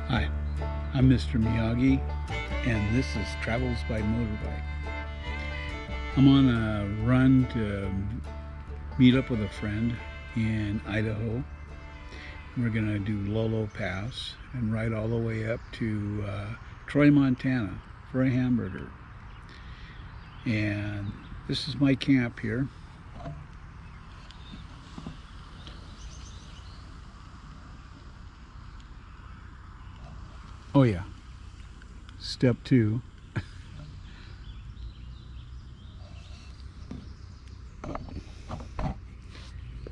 Hi, I'm Mr. Miyagi, and this is Travels by Motorbike. I'm on a run to meet up with a friend in Idaho. We're going to do Lolo Pass and ride all the way up to Troy, Montana for a hamburger. And this is my camp here. Oh yeah, step 2.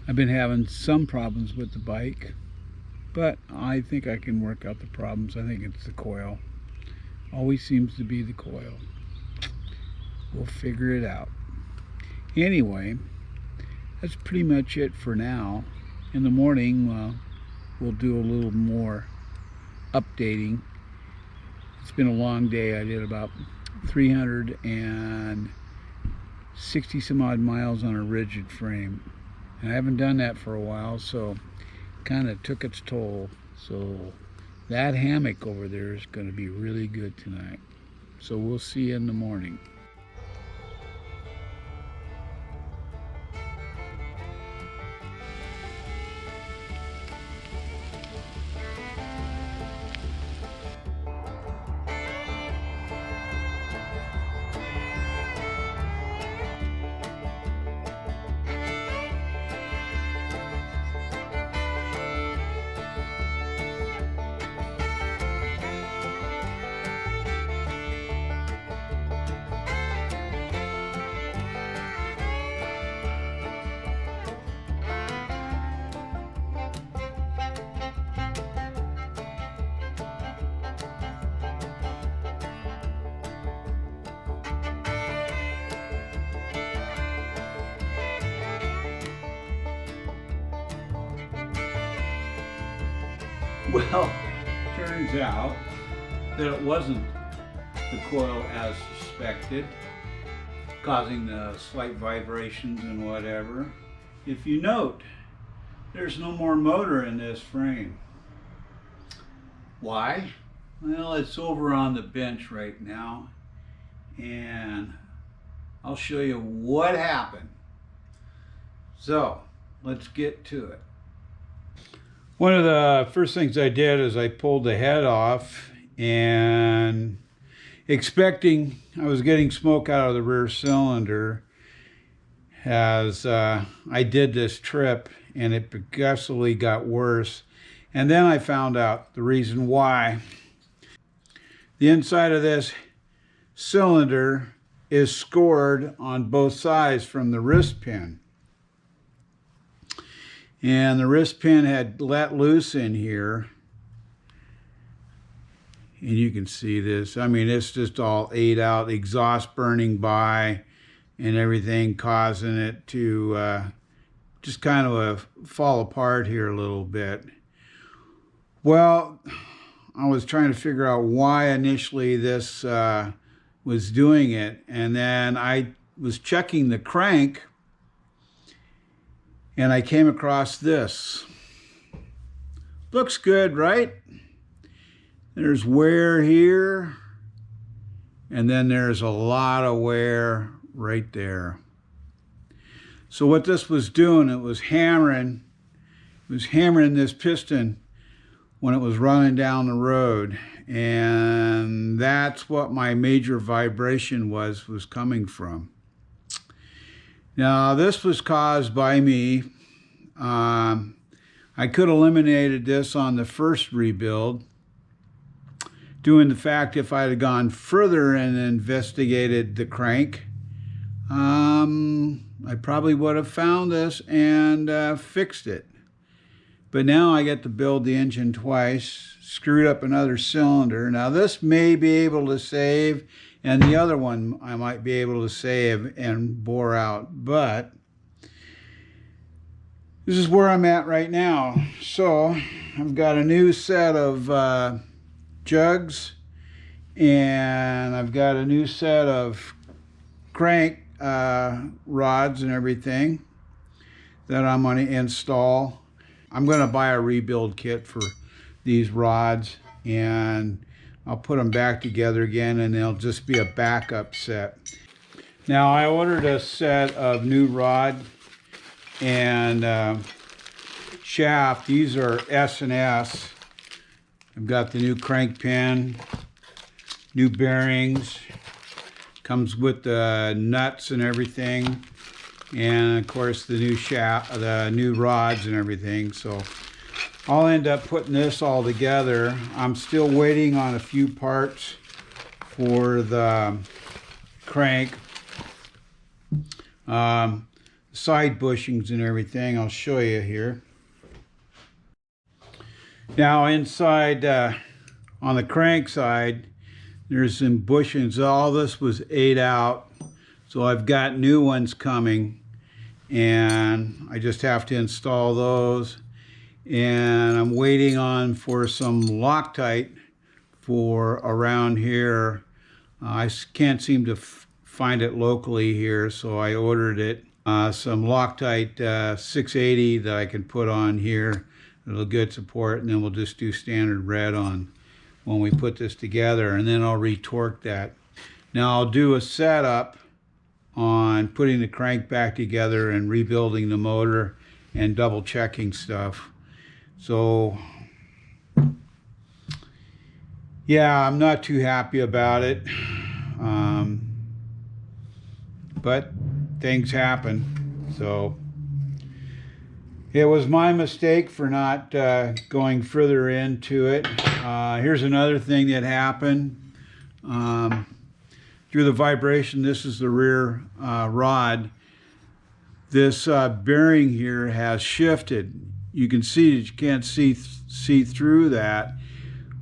I've been having some problems with the bike, but I think I can work out the problems. I think it's the coil. Always seems to be the coil. We'll figure it out. Anyway, that's pretty much it for now. In the morning, we'll do a little more updating. It's been a long day. I did about 360 some odd miles on a rigid frame, and I haven't done that for a while, so kind of took its toll. So that hammock over there is going to be really good tonight. So we'll see you in the morning. Well, turns out that it wasn't the coil as suspected, causing the slight vibrations and whatever. If you note, there's no more motor in this frame. Why? Well, it's over on the bench right now, and I'll show you what happened. So, let's get to it. One of the first things I did is I pulled the head off, and expecting I was getting smoke out of the rear cylinder as I did this trip, and it progressively got worse. And then I found out the reason why. The inside of this cylinder is scored on both sides from the wrist pin. And the wrist pin had let loose in here. And you can see this. I mean, it's just all ate out, exhaust burning by and everything, causing it to just kind of fall apart here a little bit. Well, I was trying to figure out why initially this was doing it. And then I was checking the crank, and I came across this. Looks good, right? There's wear here, and then there's a lot of wear right there. So what this was doing, it was hammering this piston when it was running down the road, and that's what my major vibration was coming from. Now, this was caused by me. I could have eliminated this on the first rebuild, doing the fact if I had gone further and investigated the crank, I probably would have found this and fixed it. But now I get to build the engine twice, screwed up another cylinder. Now this may be able to save, and the other one I might be able to save and bore out, but this is where I'm at right now. So I've got a new set of jugs, and I've got a new set of crank rods and everything that I'm going to install. I'm going to buy a rebuild kit for these rods, and I'll put them back together again, and they'll just be a backup set. Now I ordered a set of new rod and shaft. These are S&S. I've got the new crank pin, new bearings, comes with the nuts and everything, and of course the new shaft, the new rods and everything. So I'll end up putting this all together. I'm still waiting on a few parts for the crank, side bushings and everything. I'll show you here. Now inside on the crank side, there's some bushings. All this was ate out, so I've got new ones coming, and I just have to install those. And I'm waiting on for some Loctite for around here. I can't seem to find it locally here, so I ordered it. Some Loctite 680 that I can put on here. It'll get support, and then we'll just do standard red on when we put this together, and then I'll retorque that. Now I'll do a setup on putting the crank back together and rebuilding the motor and double checking stuff. So yeah, I'm not too happy about it, but things happen. So it was my mistake for not going further into it. Here's another thing that happened. Through the vibration, this is the rear rod. This bearing here has shifted. You can see that you can't see through that.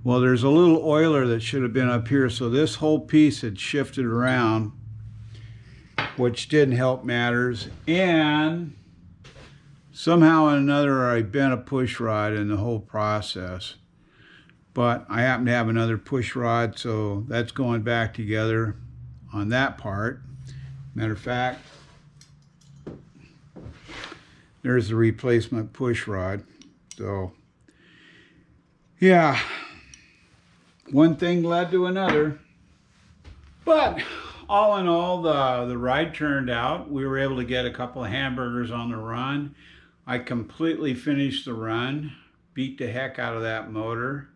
Well, there's a little oiler that should have been up here, so this whole piece had shifted around, which didn't help matters. And somehow or another, I bent a push rod in the whole process. But I happen to have another push rod, so that's going back together on that part. Matter of fact, there's the replacement push rod. So yeah, one thing led to another. But all in all, the ride turned out. We were able to get a couple of Hambugers on the run. I completely finished the run, beat the heck out of that motor.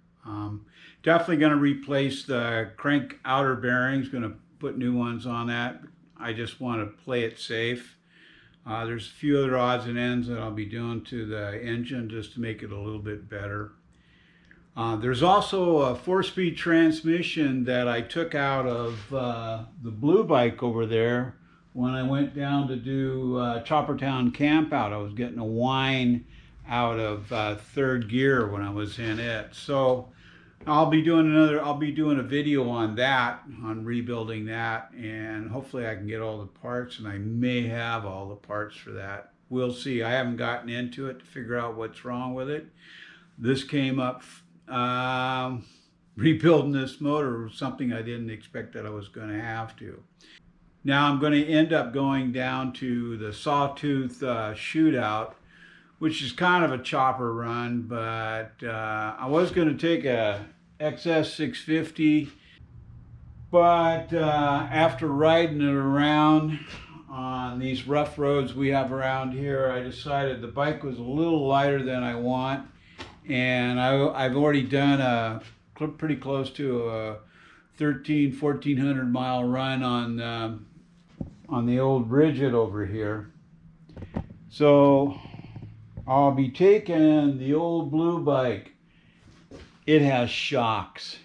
Definitely going to replace the crank outer bearings, going to put new ones on that. I just want to play it safe. There's a few other odds and ends that I'll be doing to the engine just to make it a little bit better. There's also a 4-speed transmission that I took out of the blue bike over there when I went down to do Choppertown camp out. I was getting a whine out of third gear when I was in it. So I'll be doing a video on that, on rebuilding that, and hopefully I can get all the parts, and I may have all the parts for that. We'll see. I haven't gotten into it to figure out what's wrong with it. This came up, rebuilding this motor was something I didn't expect that I was going to have to. Now I'm going to end up going down to the Sawtooth shootout, which is kind of a chopper run, but I was going to take a XS 650, but after riding it around on these rough roads we have around here, I decided the bike was a little lighter than I want, and I've already done pretty close to a 1,400 mile run on the old Rigid over here. So I'll be taking the old blue bike. It has shocks.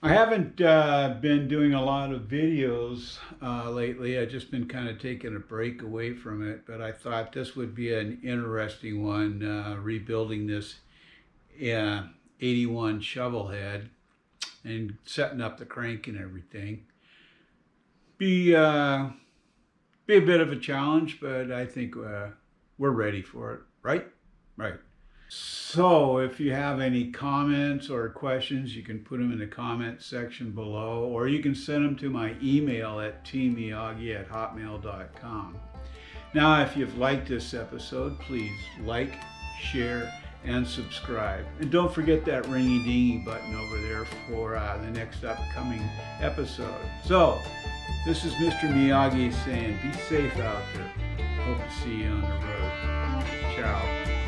I haven't been doing a lot of videos lately. I've just been kind of taking a break away from it, but I thought this would be an interesting one, rebuilding this 81 shovel head and setting up the crank and everything. Be a bit of a challenge, but I think we're ready for it, right? Right. So if you have any comments or questions, you can put them in the comment section below, or you can send them to my email at tmiyagi@hotmail.com. Now, if you've liked this episode, please like, share, and subscribe. And don't forget that ringy dingy button over there for the next upcoming episode. So, this is Mr. Miyagi saying be safe out there. Hope to see you on the road. Ciao.